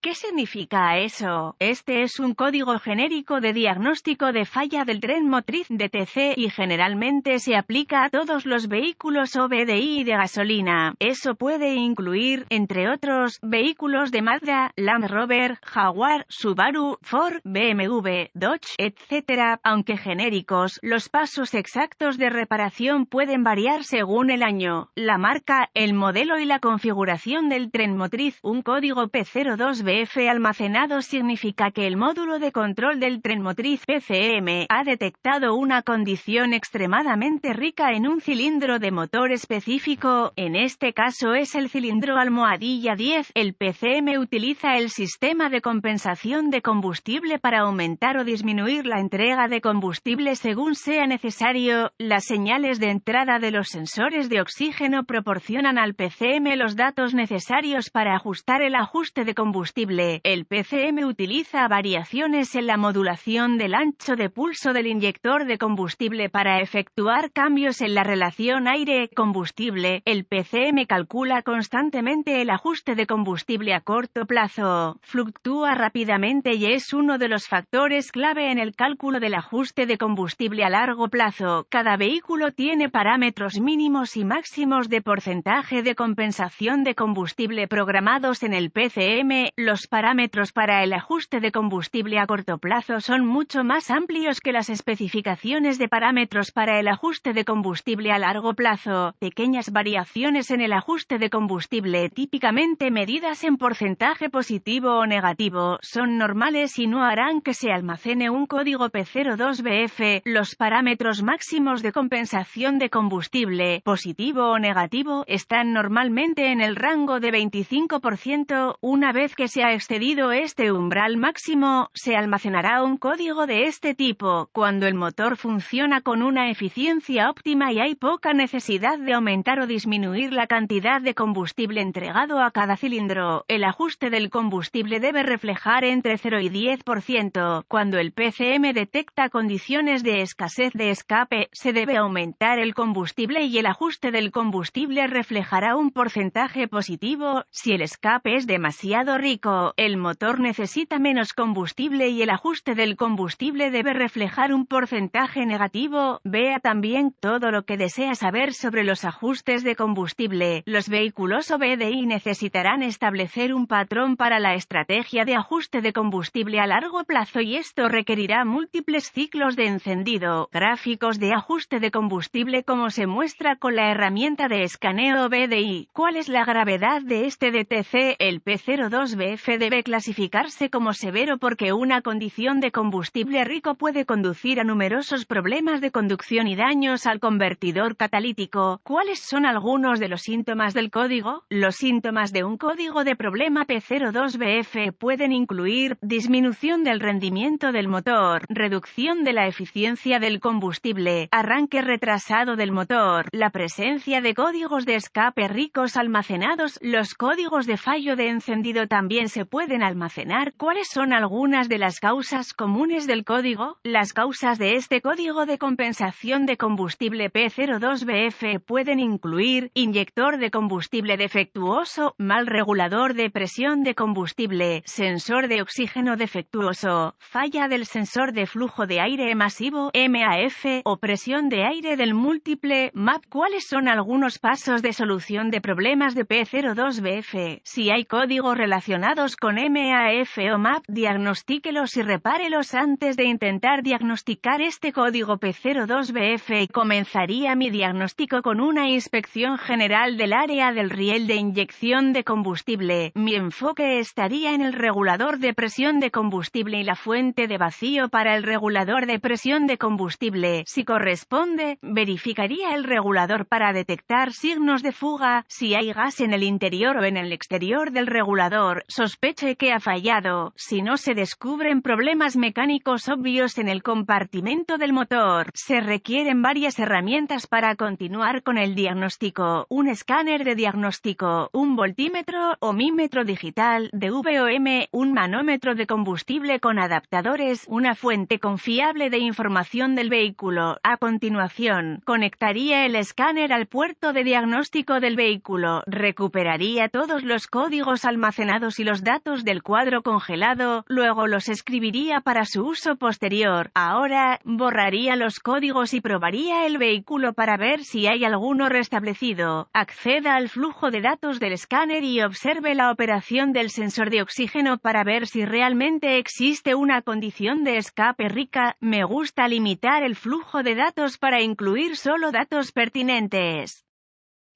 ¿Qué significa eso? Este es un código genérico de diagnóstico de falla del tren motriz DTC y generalmente se aplica a todos los vehículos OBDI de gasolina. Eso puede incluir, entre otros, vehículos de Mazda, Land Rover, Jaguar, Subaru, Ford, BMW, Dodge, etc. Aunque genéricos, los pasos exactos de reparación pueden variar según el año, la marca, el modelo y la configuración del tren motriz. Un código P02BF almacenado significa que el módulo de control del tren motriz PCM ha detectado una condición extremadamente rica en un cilindro de motor específico, en este caso es el cilindro almohadilla 10. El PCM utiliza el sistema de compensación de combustible para aumentar o disminuir la entrega de combustible según sea necesario. Las señales de entrada de los sensores de oxígeno proporcionan al PCM los datos necesarios para ajustar el ajuste de combustible. El PCM utiliza variaciones en la modulación del ancho de pulso del inyector de combustible para efectuar cambios en la relación aire-combustible. El PCM calcula constantemente el ajuste de combustible a corto plazo. Fluctúa rápidamente y es uno de los factores clave en el cálculo del ajuste de combustible a largo plazo. Cada vehículo tiene parámetros mínimos y máximos de porcentaje de compensación de combustible programados en el PCM. Los parámetros para el ajuste de combustible a corto plazo son mucho más amplios que las especificaciones de parámetros para el ajuste de combustible a largo plazo. Pequeñas variaciones en el ajuste de combustible, típicamente medidas en porcentaje positivo o negativo, son normales y no harán que se almacene un código P02BF. Los parámetros máximos de compensación de combustible, positivo o negativo, están normalmente en el rango de 25%. Una vez que se ha excedido este umbral máximo, se almacenará un código de este tipo. Cuando el motor funciona con una eficiencia óptima y hay poca necesidad de aumentar o disminuir la cantidad de combustible entregado a cada cilindro, el ajuste del combustible debe reflejar entre 0 y 10%. Cuando el PCM detecta condiciones de escasez de escape, se debe aumentar el combustible y el ajuste del combustible reflejará un porcentaje positivo. Si el escape es demasiado rico, el motor necesita menos combustible y el ajuste del combustible debe reflejar un porcentaje negativo. Vea también todo lo que desea saber sobre los ajustes de combustible. Los vehículos OBDI necesitarán establecer un patrón para la estrategia de ajuste de combustible a largo plazo y esto requerirá múltiples ciclos de encendido. Gráficos de ajuste de combustible como se muestra con la herramienta de escaneo OBDI. ¿Cuál es la gravedad de este DTC? El P02BF debe clasificarse como severo porque una condición de combustible rico puede conducir a numerosos problemas de conducción y daños al convertidor catalítico. ¿Cuáles son algunos de los síntomas del código? Los síntomas de un código de problema P02BF pueden incluir disminución del rendimiento del motor, reducción de la eficiencia del combustible, arranque retrasado del motor, la presencia de códigos de escape ricos almacenados. Los códigos de fallo de encendido también se pueden almacenar. ¿Cuáles son algunas de las causas comunes del código? Las causas de este código de compensación de combustible P02BF pueden incluir inyector de combustible defectuoso, mal regulador de presión de combustible, sensor de oxígeno defectuoso, falla del sensor de flujo de aire masivo MAF o presión de aire del múltiple MAP. ¿Cuáles son algunos pasos de solución de problemas de P02BF? Si hay códigos relacionados con MAF o MAP, diagnostíquelos y repárelos antes de intentar diagnosticar este código P02BF. Comenzaría mi diagnóstico con una inspección general del área del riel de inyección de combustible. Mi enfoque estaría en el regulador de presión de combustible y la fuente de vacío para el regulador de presión de combustible. Si corresponde, verificaría el regulador para detectar signos de fuga. Si hay gas en el interior o en el exterior del regulador, sospeche que ha fallado. Si no se descubren problemas mecánicos obvios en el compartimento del motor, se requieren varias herramientas para continuar con el diagnóstico: un escáner de diagnóstico, un voltímetro o mímetro digital, DVOM, un manómetro de combustible con adaptadores, una fuente confiable de información del vehículo. A continuación, conectaría el escáner al puerto de diagnóstico del vehículo, recuperaría todos los códigos almacenados y los los datos del cuadro congelado, luego los escribiría para su uso posterior. Ahora, borraría los códigos y probaría el vehículo para ver si hay alguno restablecido. Acceda al flujo de datos del escáner y observe la operación del sensor de oxígeno para ver si realmente existe una condición de escape rica. Me gusta limitar el flujo de datos para incluir solo datos pertinentes.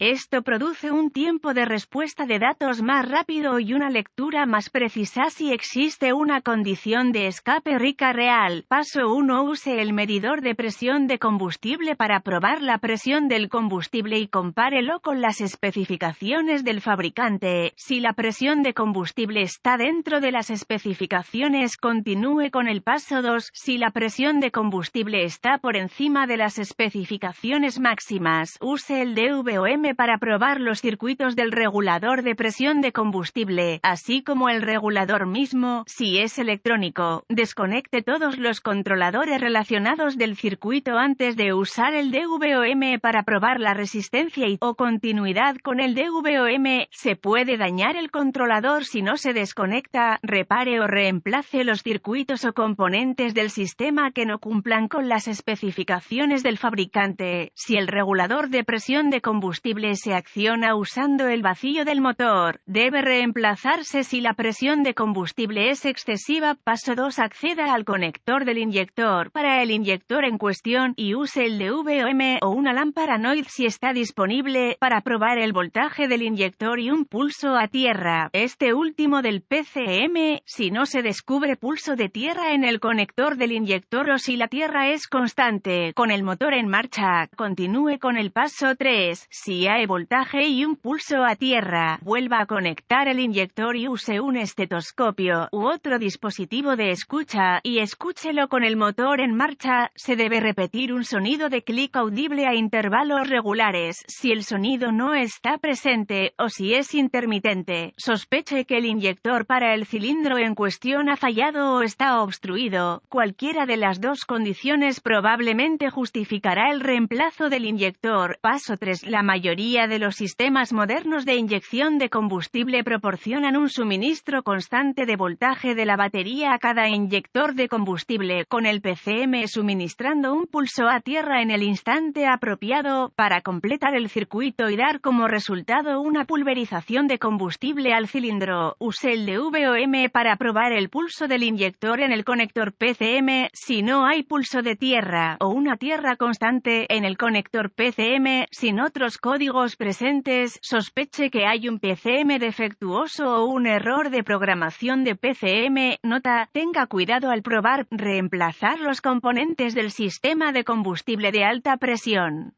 Esto produce un tiempo de respuesta de datos más rápido y una lectura más precisa si existe una condición de escape rica real. Paso 1. Use el medidor de presión de combustible para probar la presión del combustible y compárelo con las especificaciones del fabricante. Si la presión de combustible está dentro de las especificaciones, continúe con el paso 2. Si la presión de combustible está por encima de las especificaciones máximas, use el DVOM para probar los circuitos del regulador de presión de combustible, así como el regulador mismo. Si es electrónico, desconecte todos los controladores relacionados del circuito antes de usar el DVOM para probar la resistencia o continuidad con el DVOM. Se puede dañar el controlador si no se desconecta. Repare o reemplace los circuitos o componentes del sistema que no cumplan con las especificaciones del fabricante. Si el regulador de presión de combustible se acciona usando el vacío del motor, debe reemplazarse si la presión de combustible es excesiva. Paso 2. Acceda al conector del inyector para el inyector en cuestión y use el DVOM o una lámpara NOID si está disponible para probar el voltaje del inyector y un pulso a tierra, este último del PCM. Si no se descubre pulso de tierra en el conector del inyector o si la tierra es constante con el motor en marcha, continúe con el paso 3. Si hay voltaje y un pulso a tierra, vuelva a conectar el inyector y use un estetoscopio u otro dispositivo de escucha y escúchelo con el motor en marcha. Se debe repetir un sonido de clic audible a intervalos regulares. Si el sonido no está presente o si es intermitente, sospeche que el inyector para el cilindro en cuestión ha fallado o está obstruido. Cualquiera de las dos condiciones probablemente justificará el reemplazo del inyector. Paso 3. La mayoría de los sistemas modernos de inyección de combustible proporcionan un suministro constante de voltaje de la batería a cada inyector de combustible, con el PCM suministrando un pulso a tierra en el instante apropiado para completar el circuito y dar como resultado una pulverización de combustible al cilindro. Use el DVOM para probar el pulso del inyector en el conector PCM. Si no hay pulso de tierra o una tierra constante en el conector PCM sin otros códigos presentes, sospeche que hay un PCM defectuoso o un error de programación de PCM. Nota: tenga cuidado al probar, reemplazar los componentes del sistema de combustible de alta presión.